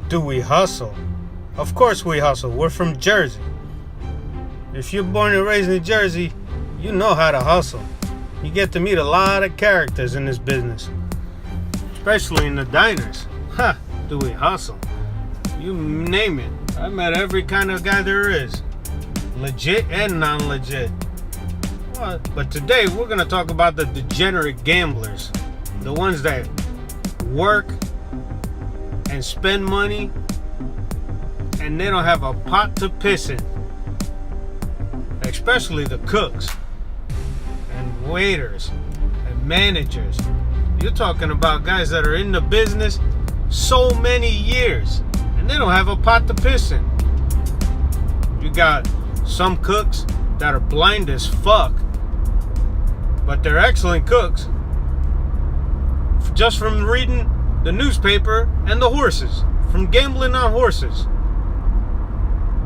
Do we hustle? Of course we hustle. We're from Jersey. If you're born and raised in Jersey, you know how to hustle. You get to meet a lot of characters in this business, especially in the diners. Do we hustle? You name it. I met every kind of guy there is, legit and non-legit. But today we're going to talk about the degenerate gamblers, the ones that work and spend money and they don't have a pot to piss in. Especially the cooks and waiters and managers. You're talking about guys that are in the business so many years and they don't have a pot to piss in. You got some cooks that are blind as fuck, but they're excellent cooks just from reading the newspaper and the horses, from gambling on horses.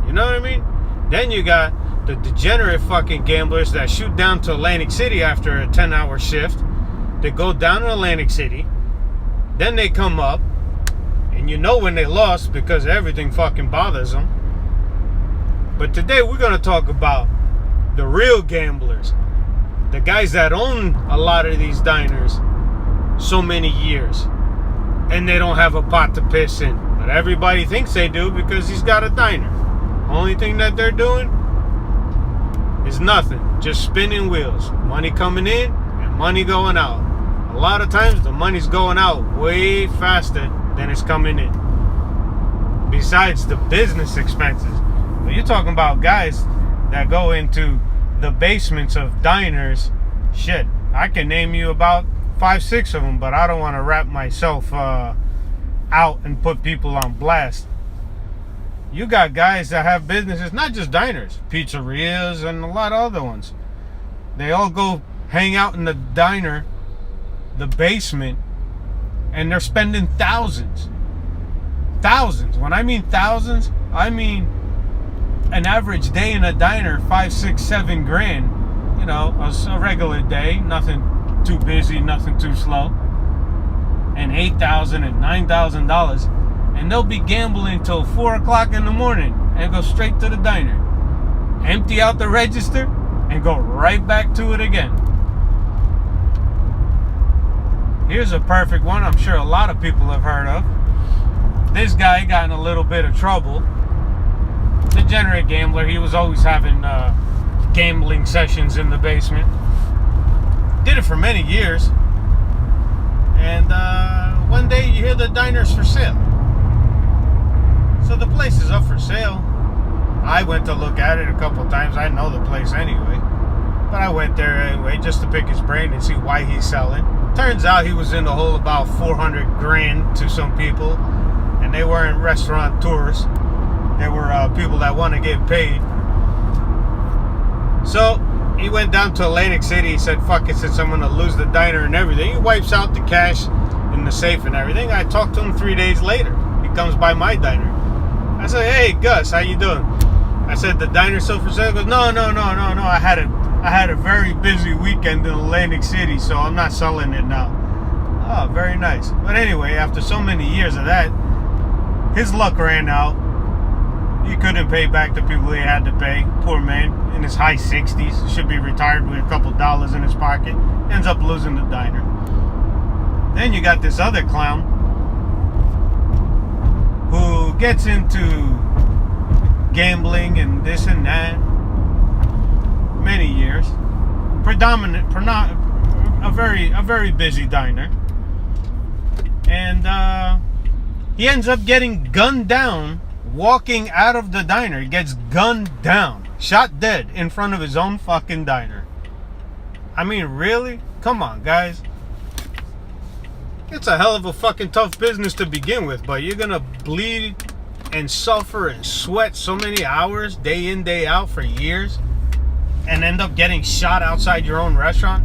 You know what I mean? Then you got the degenerate fucking gamblers that shoot down to Atlantic City after a 10-hour shift. They go down to Atlantic City, then they come up, and you know when they lost because everything fucking bothers them. But today we're going to talk about the real gamblers, the guys that own a lot of these diners so many years and they don't have a pot to piss in, but everybody thinks they do because he's got a diner. Only thing that they're doing is nothing, just spinning wheels, money coming in and money going out. A lot of times the money's going out way faster than it's coming in, besides the business expenses. But you're talking about guys that go into the basements of diners. Shit, I can name you about 5-6 of them, but I don't want to wrap myself out and put people on blast. You got guys that have businesses, not just diners, pizzerias and a lot of other ones. They all go hang out in the diner, the basement, and they're spending thousands. When I mean thousands, I mean an average day in a diner, 5, 6, 7 grand. You know, a regular day, nothing too busy, nothing too slow, and $8,000 and $9,000, and they'll be gambling till 4 o'clock in the morning and go straight to the diner, empty out the register, and go right back to it again. Here's a perfect one I'm sure a lot of people have heard of. This guy got in a little bit of trouble. Degenerate gambler. He was always having gambling sessions in the basement. Did it for many years. And one day you hear the diner's for sale. So the place is up for sale. I went to look at it a couple times. I know the place anyway. But I went there anyway just to pick his brain and see why he's selling. Turns out he was in the hole about 400 grand to some people. And they weren't restaurateurs. They were people that want to get paid. So he went down to Atlantic City. He said, fuck it, since I'm going to lose the diner and everything. He wipes out the cash in the safe and everything. I talked to him 3 days later. He comes by my diner. I said, hey, Gus, how you doing? I said, the diner's still for sale? He goes, no. I had a very busy weekend in Atlantic City, so I'm not selling it now. Oh, very nice. But anyway, after so many years of that, his luck ran out. He couldn't pay back the people he had to pay. Poor man, in his high 60s, should be retired with a couple dollars in his pocket. Ends up losing the diner. Then you got this other clown who gets into gambling and this and that. Many years. A very busy diner. And he ends up getting gunned down walking out of the diner. He gets gunned down, shot dead in front of his own fucking diner. I mean, really? Come on, guys. It's a hell of a fucking tough business to begin with, but you're gonna bleed and suffer and sweat so many hours, day in, day out for years, and end up getting shot outside your own restaurant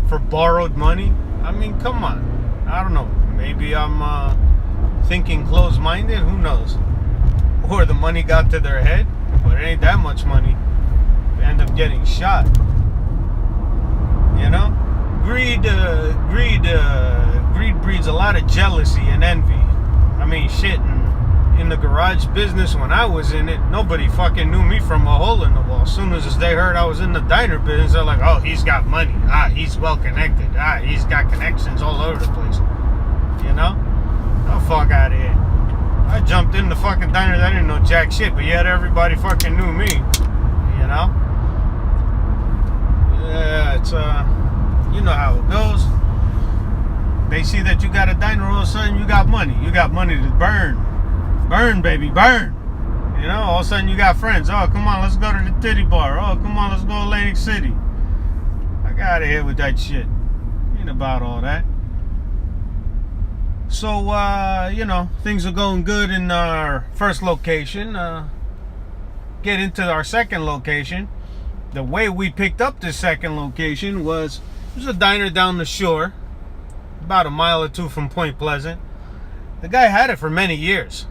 for borrowed money? I mean, come on. I don't know. Maybe I'm thinking closed-minded. Who knows? Or the money got to their head, but it ain't that much money. They end up getting shot. You know? Greed breeds a lot of jealousy and envy. I mean, shit, and in the garage business when I was in it, nobody fucking knew me from a hole in the wall. As soon as they heard I was in the diner business, they're like, oh, he's got money. He's well connected. He's got connections all over the place. You know? The fuck out of here. I jumped in the fucking diners. I didn't know jack shit, but yet everybody fucking knew me. You know? Yeah, it's, you know how it goes. They see that you got a diner, all of a sudden you got money. You got money to burn. Burn, baby, burn. You know, all of a sudden you got friends. Oh, come on, let's go to the titty bar. Oh, come on, let's go to Atlantic City. I got out of here with that shit. Ain't about all that. So, you know, things are going good in our first location. Get into our second location. The way we picked up this second location was, there's a diner down the shore, about a mile or two from Point Pleasant. The guy had it for many years.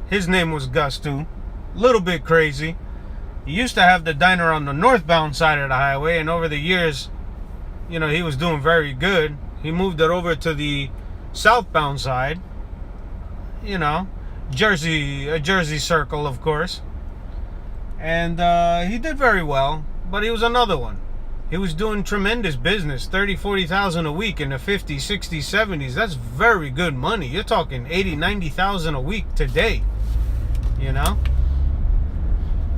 His name was Gus too. A little bit crazy. He used to have the diner on the northbound side of the highway, and over the years, you know, he was doing very good. He moved it over to the southbound side. You know, a Jersey circle, of course. And he did very well, but he was another one. He was doing tremendous business, 30, 40,000 a week in the 50s, 60s, 70s. That's very good money. You're talking 80, 90,000 a week today. You know?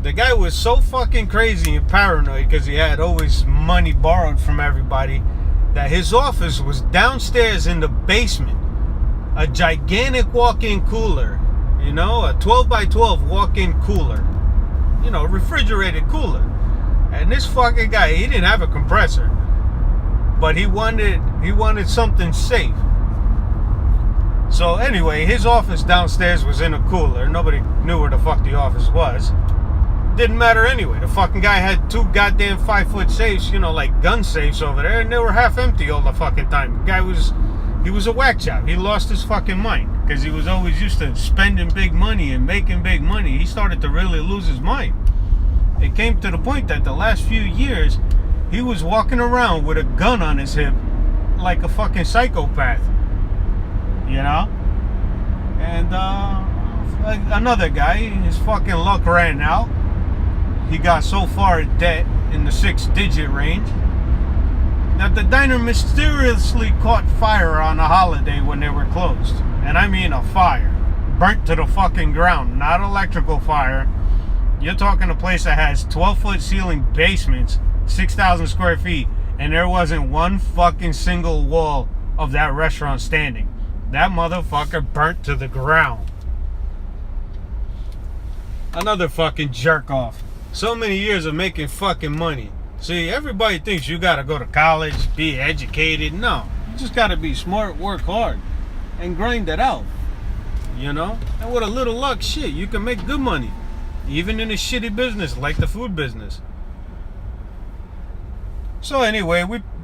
The guy was so fucking crazy and paranoid because he had always money borrowed from everybody that his office was downstairs in the basement. A gigantic walk-in cooler. You know? A 12 by 12 walk-in cooler. You know, refrigerated cooler. And this fucking guy, he didn't have a compressor, but he wanted something safe. So anyway, his office downstairs was in a cooler. Nobody knew where the fuck the office was. Didn't matter anyway. The fucking guy had 2 goddamn 5-foot safes, you know, like gun safes over there, and they were half empty all the fucking time. The guy was a whack job. He lost his fucking mind because he was always used to spending big money and making big money. He started to really lose his mind. It came to the point that the last few years, he was walking around with a gun on his hip like a fucking psychopath. You know? And another guy, his fucking luck ran out. He got so far in debt, in the 6-digit range, that the diner mysteriously caught fire on a holiday when they were closed. And I mean a fire. Burnt to the fucking ground. Not electrical fire. You're talking a place that has 12-foot ceiling basements, 6,000 square feet, and there wasn't one fucking single wall of that restaurant standing. That motherfucker burnt to the ground. Another fucking jerk off. So many years of making fucking money. See, everybody thinks you gotta go to college, be educated. No, you just gotta be smart, work hard, and grind it out. You know? And with a little luck, shit, you can make good money. Even in a shitty business like the food business. So anyway,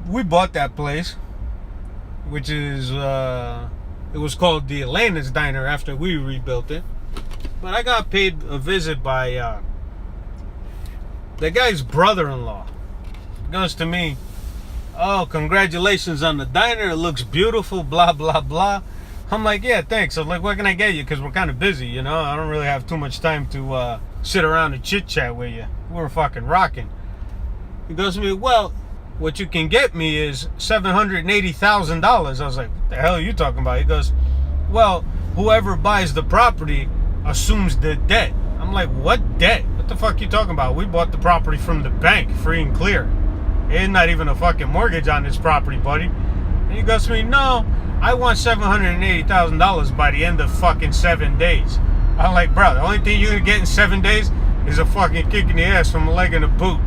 we bought that place, which is it was called the Atlantis Diner after we rebuilt it. But I got paid a visit by the guy's brother-in-law. He goes to me, oh, congratulations on the diner, it looks beautiful, blah blah blah. I'm like, yeah, thanks. I'm like, what can I get you? Because we're kind of busy, you know. I don't really have too much time to sit around and chit-chat with you. We're fucking rocking. He goes to me, well, what you can get me is $780,000. I was like, what the hell are you talking about? He goes, well, whoever buys the property assumes the debt. I'm like, what debt? What the fuck are you talking about? We bought the property from the bank, free and clear. There's not even a fucking mortgage on this property, buddy. And he goes to me, no, I want $780,000 by the end of fucking 7 days. I'm like, bro, the only thing you can get in 7 days is a fucking kick in the ass from a leg in a boot.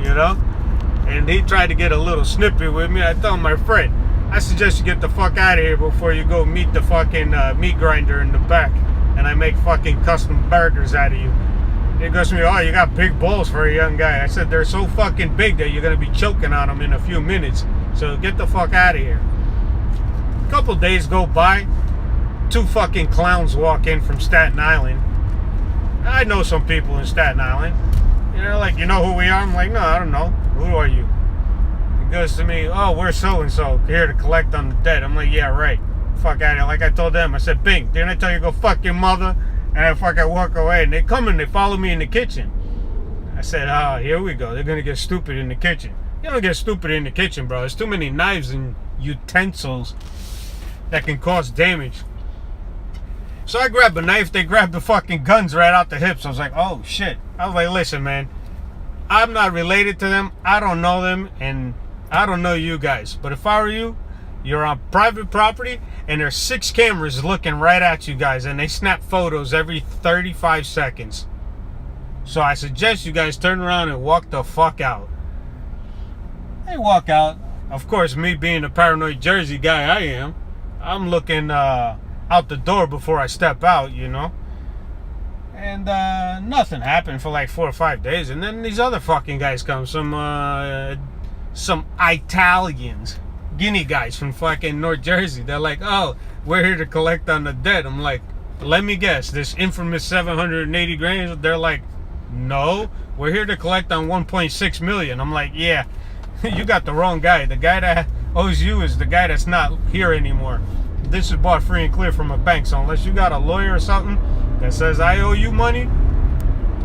You know? And he tried to get a little snippy with me. I told my friend, I suggest you get the fuck out of here before you go meet the fucking meat grinder in the back and I make fucking custom burgers out of you. He goes to me, oh, you got big balls for a young guy. I said, they're so fucking big that you're going to be choking on them in a few minutes. So get the fuck out of here. A couple days go by. 2 fucking clowns walk in from Staten Island. I know some people in Staten Island. They're like, you know who we are? I'm like, no, I don't know. Who are you? He goes to me, oh, we're so-and-so, here to collect on the debt. I'm like, yeah, right. fuck out of here. Like I told them, I said, Bing, didn't I tell you to go fuck your mother? And I fucking walk away. And they come and they follow me in the kitchen. I said, here we go. They're going to get stupid in the kitchen. You don't get stupid in the kitchen, bro. There's too many knives and utensils that can cause damage. So I grabbed a knife. They grabbed the fucking guns right out the hips. I was like, oh, shit. I was like, listen, man. I'm not related to them. I don't know them. And I don't know you guys. But if I were you, you're on private property. And there's 6 cameras looking right at you guys. And they snap photos every 35 seconds. So I suggest you guys turn around and walk the fuck out. They walk out. Of course, me being the paranoid Jersey guy I am, I'm looking out the door before I step out, you know. And nothing happened for like 4 or 5 days. And then these other fucking guys come. Some Italians, Guinea guys from fucking North Jersey. They're like, oh, we're here to collect on the debt. I'm like, let me guess, this infamous 780 grand? They're like, no, we're here to collect on 1.6 million. I'm like, yeah, you got the wrong guy. The guy that owes you is the guy that's not here anymore. This is bought free and clear from a bank. So unless you got a lawyer or something that says I owe you money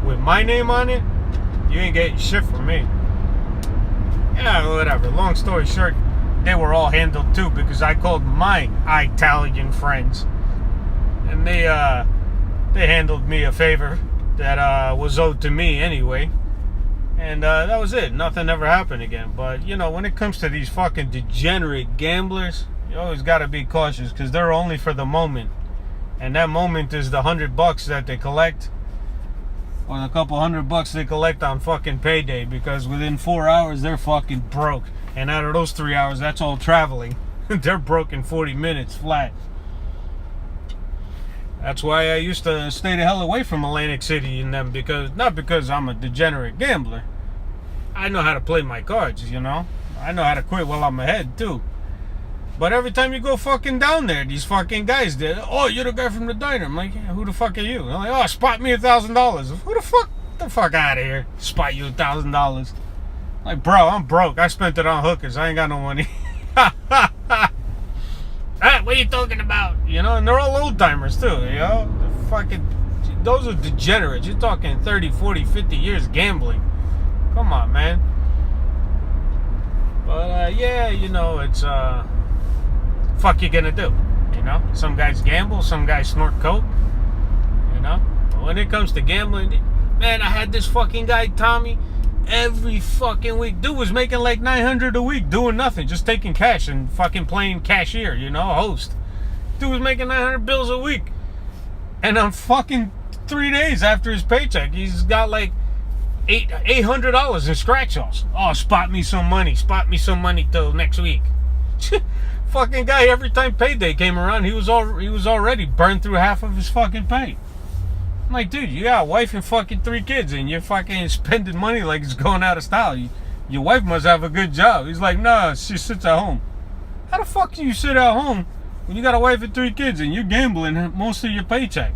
with my name on it, you ain't getting shit from me. Yeah, whatever. Long story short, they were all handled too because I called my Italian friends, and they handled me a favor that was owed to me anyway. And that was it. Nothing ever happened again. But, you know, when it comes to these fucking degenerate gamblers, you always got to be cautious because they're only for the moment. And that moment is the $100 that they collect, or the couple $100 they collect on fucking payday, because within 4 hours they're fucking broke. And out of those 3 hours, that's all traveling. They're broke in 40 minutes flat. That's why I used to stay the hell away from Atlantic City and them, because not because I'm a degenerate gambler. I know how to play my cards, you know. I know how to quit while I'm ahead too. But every time you go fucking down there, these fucking guys did, oh, you're the guy from the diner. I'm like, yeah, who the fuck are you? I'm like, oh, spot me $1,000. Who the fuck? Get the fuck out of here. Spot you $1,000. Like, bro, I'm broke. I spent it on hookers. I ain't got no money. What are you talking about? You know, and they're all old timers too, you know. They're fucking, those are degenerates. You're talking 30, 40, 50 years gambling. Come on, man. But yeah, you know, it's fuck you gonna do, you know. Some guys gamble, some guys snort coke, you know. But when it comes to gambling, man, I had this fucking guy Tommy every fucking week. Dude was making like $900 a week doing nothing, just taking cash and fucking playing cashier, you know, host. Dude was making 900 bills a week. And on fucking 3 days after his paycheck, he's got like $800 in scratch-offs. Oh, spot me some money till next week. Fucking guy, every time payday came around, he was already burned through half of his fucking pay. I'm like, dude, you got a wife and fucking 3 kids, and you're fucking spending money like it's going out of style. Your wife must have a good job. He's like, nah, she sits at home. How the fuck do you sit at home when you got a wife and 3 kids and you're gambling most of your paycheck?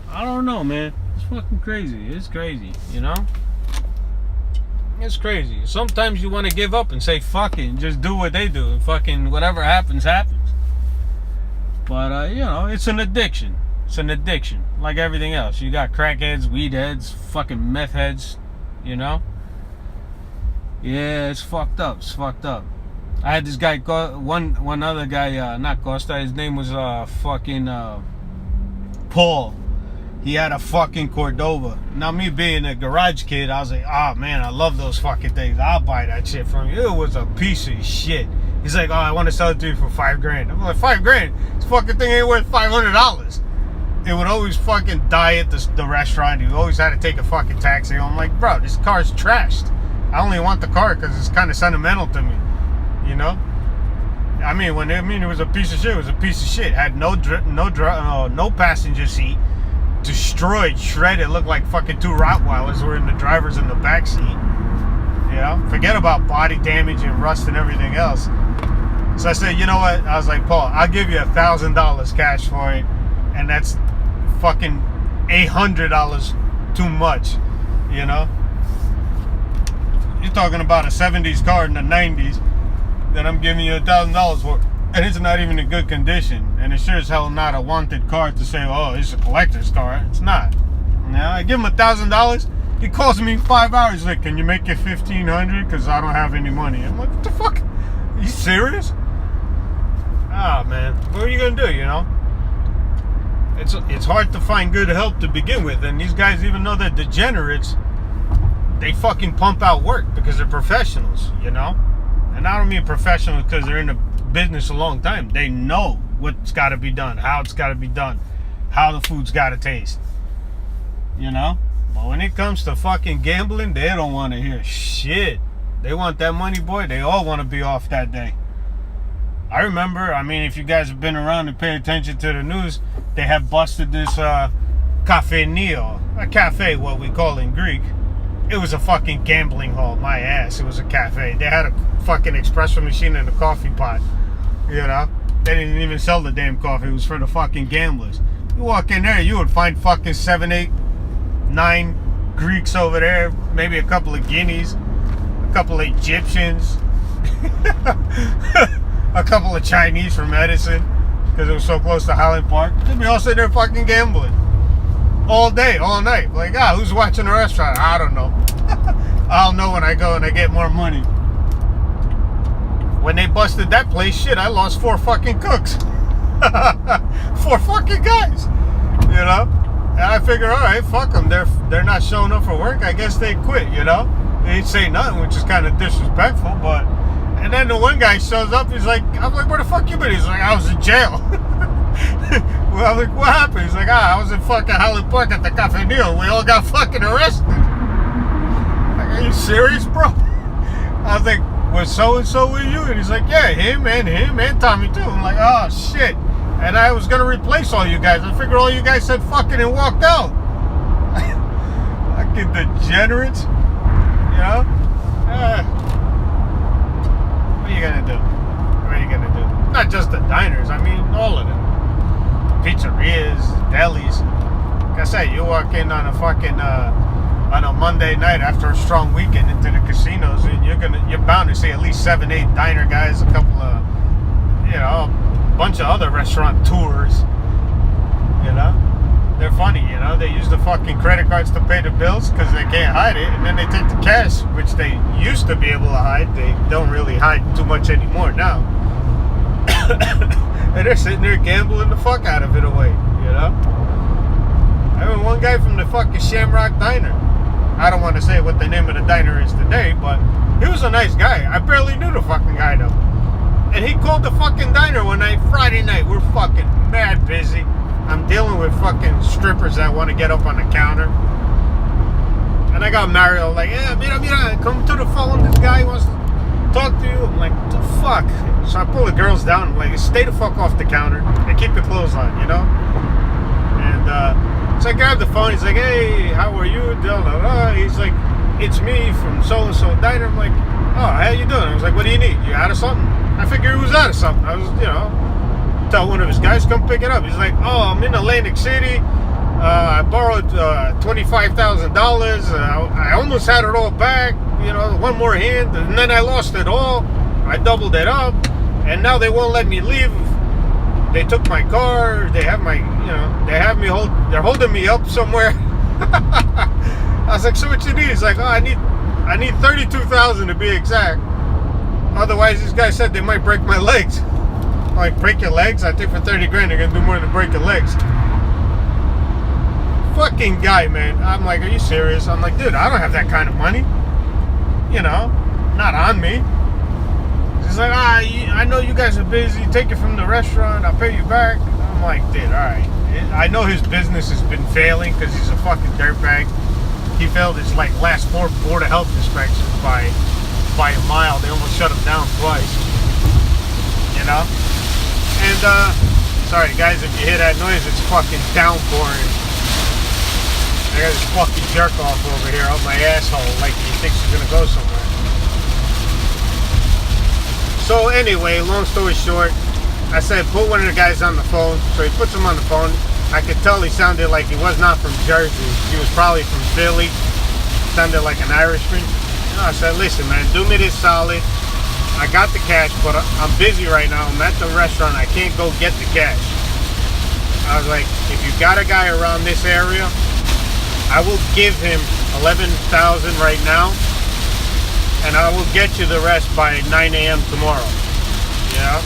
I don't know, man. It's fucking crazy. It's crazy, you know? It's crazy. Sometimes you want to give up and say fuck it and just do what they do, and fucking whatever happens, happens. But, you know, it's an addiction. It's an addiction, like everything else. You got crackheads, weed heads, fucking meth heads, you know? Yeah, it's fucked up. It's fucked up. I had this guy, one other guy, not Costa, his name was fucking Paul. He had a fucking Cordova. Now, me being a garage kid, I was like, oh man, I love those fucking things. I'll buy that shit from you. It was a piece of shit. He's like, oh, I want to sell it to you for $5,000. I'm like, $5,000? This fucking thing ain't worth $500. It would always fucking die at the restaurant. You always had to take a fucking taxi. I'm like, bro, this car's trashed. I only want the car because it's kind of sentimental to me, you know. I mean, it was a piece of shit. It was a piece of shit. Had no passenger seat. Destroyed, shredded. Looked like fucking 2 Rottweilers were in the driver's in the back seat. You know, forget about body damage and rust and everything else. So I said, you know what? I was like, Paul, I'll give you $1,000 cash for it, and that's fucking $800 too much, you know. You're talking about a 70s car in the 90s that I'm giving you $1,000 for. And it's not even in good condition. And it's sure as hell not a wanted car to say, oh, it's a collector's car. It's not. Now, I give him $1,000. He calls me 5 hours. He's like, can you make it $1,500? Because I don't have any money. I'm like, what the fuck? Are you serious? Ah, man. What are you going to do, you know? It's hard to find good help to begin with. And these guys, even though they're degenerates, they fucking pump out work because they're professionals, you know? And I don't mean professionals because they're in the business a long time. They know what's got to be done, how it's got to be done, how the food's got to taste, you know? But when it comes to fucking gambling, they don't want to hear shit. They want that money, boy. They all want to be off that day. I remember, I mean, if you guys have been around and pay attention to the news, they have busted this Cafe Neo, a cafe, what we call in Greek. It was a fucking gambling hall, my ass. It was a cafe. They had a fucking espresso machine and a coffee pot, you know? They didn't even sell the damn coffee. It was for the fucking gamblers. You walk in there, you would find fucking 7, 8, 9 Greeks over there, maybe a couple of Guineas, a couple of Egyptians, a couple of Chinese from Edison, because it was so close to Highland Park. They'd be all sitting there fucking gambling. All day, all night. Like, who's watching the restaurant? I don't know. I'll know when I go and I get more money. When they busted that place, shit, I lost 4 fucking cooks. 4 fucking guys. You know? And I figure, all right, fuck them. They're not showing up for work. I guess they quit, you know? They ain't say nothing, which is kind of disrespectful, but... And then the one guy shows up, he's like, I'm like, where the fuck you been? He's like, I was in jail. Well, I'm like, what happened? He's like, I was in fucking Highland Park at the Cafe Neo. We all got fucking arrested. Like, are you serious, bro? I was like, was so-and-so with you? And he's like, yeah, him and Tommy too. I'm like, oh, shit. And I was going to replace all you guys. I figured all you guys said fucking and walked out. Fucking degenerates. You know? What are you going to do? What are you going to do? Not just the diners. I mean, all of them. Pizzerias, delis. Like I said, you walk in on a fucking on a Monday night after a strong weekend into the casinos, and you're bound to see at least 7, 8 diner guys, a couple of, you know, a bunch of other restaurant tours. You know, they're funny. You know, they use the fucking credit cards to pay the bills because they can't hide it, and then they take the cash, which they used to be able to hide. They don't really hide too much anymore now. And they're sitting there gambling the fuck out of it away, you know? I remember one guy from the fucking Shamrock Diner. I don't want to say what the name of the diner is today, but he was a nice guy. I barely knew the fucking guy, though. And he called the fucking diner one night, Friday night. We're fucking mad busy. I'm dealing with fucking strippers that want to get up on the counter. And I got Mario like, yeah, mira, come to the phone. This guy wants to talk to you. I'm like, what the fuck? So I pull the girls down. I'm like, stay the fuck off the counter and keep your clothes on, you know? And so I grabbed the phone. He's like, hey, how are you? He's like, it's me from so-and-so diner. I'm like, oh, how you doing? I was like, what do you need? You out of something? I figured he was out of something. I was, you know, tell one of his guys, come pick it up. He's like, oh, I'm in Atlantic City. I borrowed $25,000. I almost had it all back. You know, one more hand, and then I lost it all. I doubled it up, and now they won't let me leave. They took my car. They have my, you know, they're holding me up somewhere. I was like, so what you need? He's like, oh, I need 32,000 to be exact. Otherwise, this guy said they might break my legs. I'm like, break your legs? I think for 30 grand they're gonna do more than break your legs. Fucking guy, man. I'm like, are you serious? I'm like, dude, I don't have that kind of money. You know, not on me. He's like, I know you guys are busy. Take it from the restaurant. I'll pay you back. I'm like, dude, all right. I know his business has been failing because he's a fucking dirtbag. He failed his like last 4 Board of Health inspections by a mile. They almost shut him down twice. You know? And sorry guys, if you hear that noise, it's fucking downpouring. I got this fucking jerk off over here up my asshole like he thinks he's gonna go somewhere. So anyway, long story short, I said put one of the guys on the phone. So he puts him on the phone. I could tell he sounded like he was not from Jersey. He was probably from Philly. Sounded like an Irishman. I said, listen man, do me this solid. I got the cash, but I'm busy right now. I'm at the restaurant. I can't go get the cash. I was like, if you got a guy around this area, I will give him 11,000 right now, and I will get you the rest by 9 a.m. tomorrow. You know?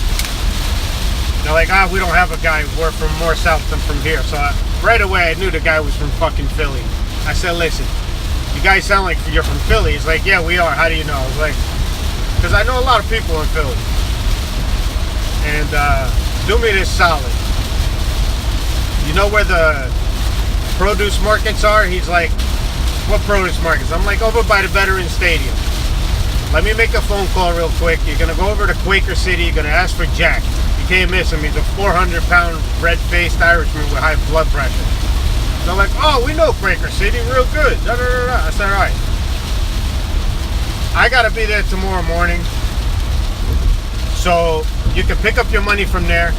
They're like, we don't have a guy. We're from more south than from here. So right away, I knew the guy was from fucking Philly. I said, listen, you guys sound like you're from Philly. He's like, yeah, we are. How do you know? I was like, because I know a lot of people in Philly. And do me this solid. You know where the produce markets are? He's like, what produce markets? I'm like, over by the Veterans Stadium. Let me make a phone call real quick. You're going to go over to Quaker City. You're going to ask for Jack. You can't miss him. He's a 400-pound, red-faced Irishman with high blood pressure. They're like, oh, we know Quaker City real good. Da, da, da, da. I said, all right. I got to be there tomorrow morning. So you can pick up your money from there.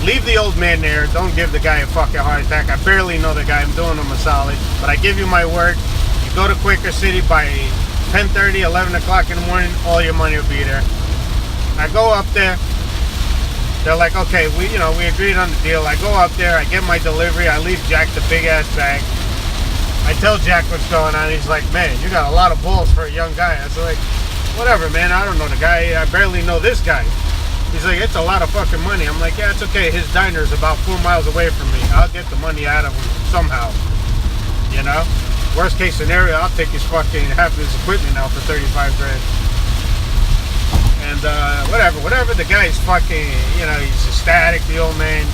Leave the old man there. Don't give the guy a fucking heart attack. I barely know the guy. I'm doing him a solid. But I give you my word. You go to Quaker City by 10:30, 11 o'clock in the morning, all your money will be there. I go up there. They're like, okay, we agreed on the deal. I go up there. I get my delivery. I leave Jack the big-ass bag. I tell Jack what's going on. He's like, man, you got a lot of balls for a young guy. I was like, whatever, man. I don't know the guy. I barely know this guy. He's like, it's a lot of fucking money. I'm like, yeah, it's okay. His diner is about 4 miles away from me. I'll get the money out of him somehow. You know? Worst case scenario, I'll take his fucking, half of his equipment now for 35 grand. And whatever. The guy's fucking, he's ecstatic, the old man.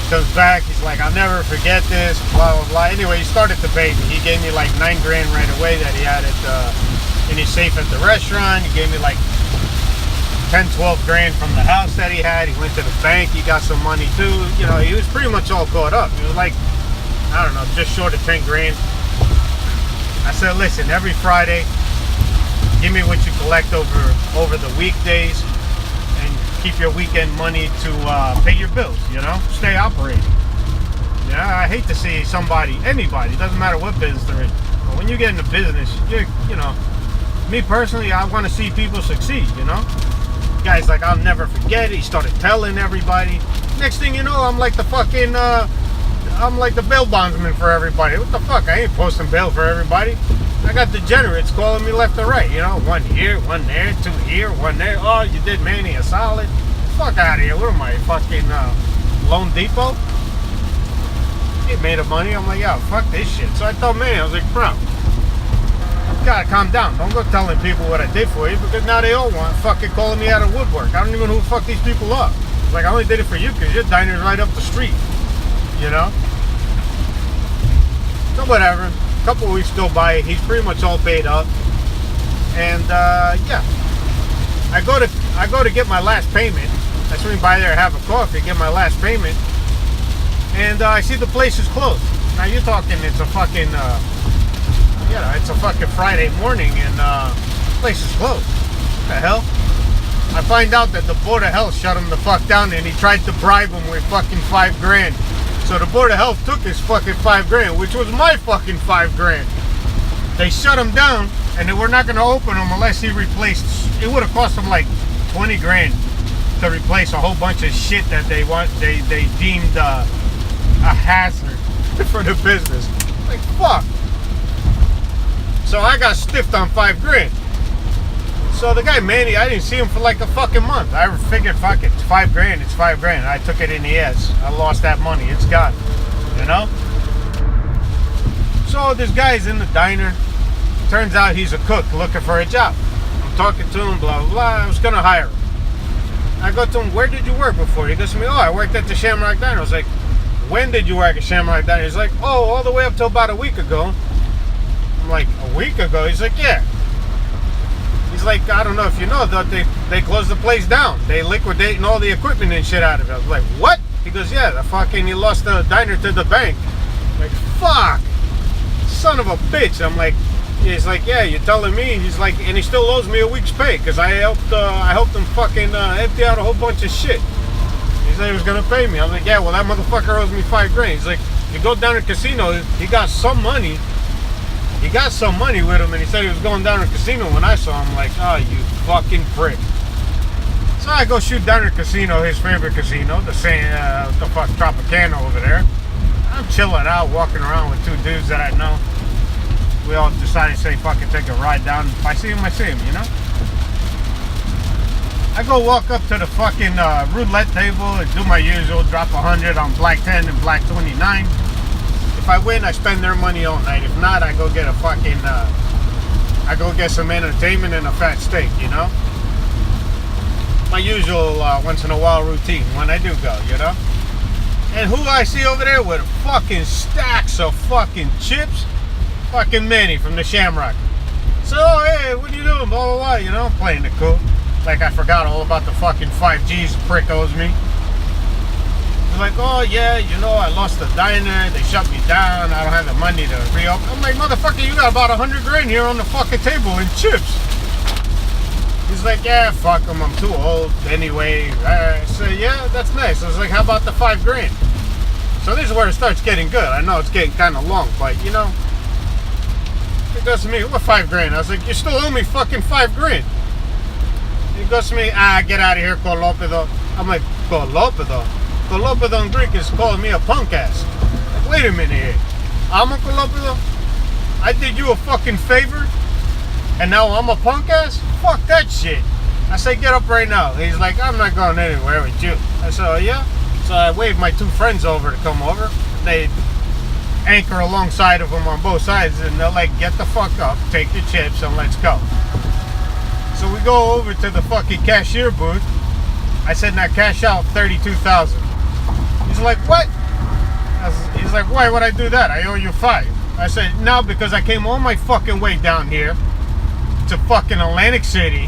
Comes back, he's like, I'll never forget this, blah, blah, blah. Anyway, he started to pay me. He gave me like 9 grand right away that he had in his safe at the restaurant. He gave me like 10, 12 grand from the house that he had. He went to the bank. He got some money too. He was pretty much all caught up. He was like, I don't know, just short of 10 grand. I said, listen, every Friday, give me what you collect over the weekdays and keep your weekend money to pay your bills, stay operating. Yeah, I hate to see anybody, doesn't matter what business they're in, but when you get into business, me personally, I want to see people succeed, Guy's like, I'll never forget it. He started telling everybody. Next thing you know, I'm like the fucking, I'm like the bail bondsman for everybody. What the fuck? I ain't posting bail for everybody. I got degenerates calling me left and right, one here, one there, 2 here, 1 there. Oh, you did Manny a solid. Fuck out of here. What am I, fucking Loan Depot? He made of money. I'm like, yo, fuck this shit. So I told Manny, I was like, bro, you gotta calm down. Don't go telling people what I did for you, because now they all want fucking calling me out of woodwork. I don't even know who the fuck these people are. It's like, I only did it for you because your diner's right up the street, So whatever. A couple of weeks go by. He's pretty much all paid up. And yeah. I go to get my last payment. I swing by there, have a coffee, get my last payment. And I see the place is closed. Now you're talking, it's a fucking it's a fucking Friday morning and the place is closed. What the hell? I find out that the Board of Health shut him the fuck down and he tried to bribe him with fucking 5 grand. So the Board of Health took his fucking 5 grand, which was my fucking 5 grand. They shut him down and they were not going to open him unless he replaced. It would have cost him like 20 grand to replace a whole bunch of shit that they deemed a hazard for the business. Like, fuck. So I got stiffed on 5 grand. So the guy Manny, I didn't see him for like a fucking month. I figured, fuck it, it's 5 grand, it's 5 grand. I took it in the ass. I lost that money, it's gone. So this guy's in the diner. Turns out he's a cook looking for a job. I'm talking to him, blah, blah, blah. I was gonna hire him. I go to him, where did you work before? He goes to me, I worked at the Shamrock Diner. I was like, when did you work at Shamrock Diner? He's like, all the way up till about a week ago. I'm like, a week ago? He's like, yeah. He's like, I don't know if you know, that they closed the place down. They liquidating all the equipment and shit out of it. I was like, what? He goes, yeah, he lost the diner to the bank. I'm like, fuck. Son of a bitch. I'm like, he's like, yeah, you're telling me. He's like, and he still owes me a week's pay because I helped him fucking empty out a whole bunch of shit. He said he was gonna pay me. I'm like, yeah, well, that motherfucker owes me 5 grand. He's like, you go down to the casino, he got some money. He got some money with him, and he said he was going down to the casino when I saw him. Like, oh, you fucking prick. So I go shoot down at Casino, his favorite casino, the fuck Tropicana over there. I'm chilling out, walking around with two dudes that I know. We all decided to say, fucking take a ride down. If I see him, I see him, you know? I go walk up to the fucking roulette table and do my usual, drop 100 on black 10 and black 29. If I win, I spend their money all night. If not, I go get a fucking, I go get some entertainment and a fat steak, you know? My usual once in a while routine when I do go, you know? And who I see over there with fucking stacks of fucking chips? Fucking Manny from the Shamrock. So, hey, what are you doing? Blah, blah, blah, you know? Playing the cool. Like I forgot all about the fucking 5Gs the prick owes me. He's like, oh yeah, you know, I lost the diner, they shut me down, I don't have the money to reopen. I'm like, motherfucker, you got about 100 grand here on the fucking table in chips. He's like, yeah, fuck them, I'm too old anyway. I said, yeah, that's nice. I was like, how about the 5 grand? So this is where it starts getting good. I know it's getting kind of long, but you know, he goes to me, what 5 grand? I was like, you still owe me fucking 5 grand. He goes to me, get out of here, Colopedo. I'm like, Colopedo? Colopedo in Greek is calling me a punk ass. Like, wait a minute here. I'm a Colopedo? I did you a fucking favor? And now I'm a punk ass? Fuck that shit. I say, get up right now. He's like, I'm not going anywhere with you. I said, oh yeah? So I waved my 2 friends over to come over. They anchor alongside of them on both sides, and they're like, get the fuck up, take your chips, and let's go. So we go over to the fucking cashier booth. I said, now cash out 32,000. He's like, what? He's like, why would I do that? I owe you 5. I said, no, because I came all my fucking way down here to fucking Atlantic City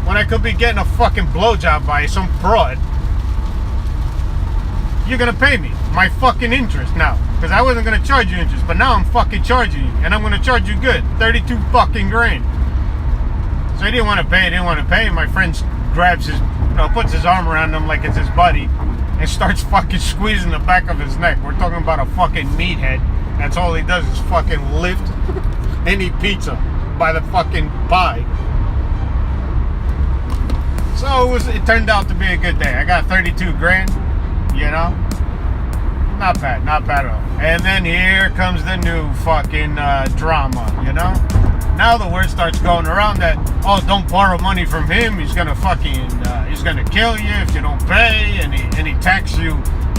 when I could be getting a fucking blowjob by some broad. You're gonna pay me my fucking interest now, because I wasn't gonna charge you interest, but now I'm fucking charging you, and I'm gonna charge you good, 32 fucking grand. So he didn't want to pay. My friend grabs his, puts his arm around him like it's his buddy, and starts fucking squeezing the back of his neck. We're talking about a fucking meathead. That's all he does is fucking lift any pizza by the fucking pie. So it turned out to be a good day. I got 32 grand, you know? Not bad at all. And then here comes the new fucking drama, you know? Now the word starts going around that, oh, don't borrow money from him. He's gonna fucking, he's gonna kill you if you don't pay, and he taxes you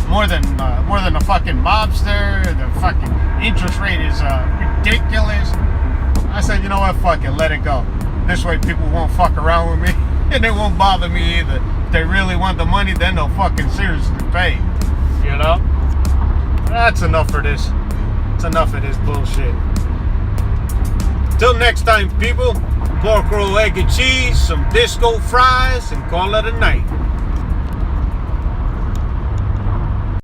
more than a fucking mobster. The fucking interest rate is ridiculous. I said, you know what, fuck it, let it go. This way people won't fuck around with me, and they won't bother me either. If they really want the money, then they'll fucking seriously pay. You know? That's enough for this. It's enough of this bullshit. Till next time, people, pork roll, egg and cheese, some disco fries, and call it a night.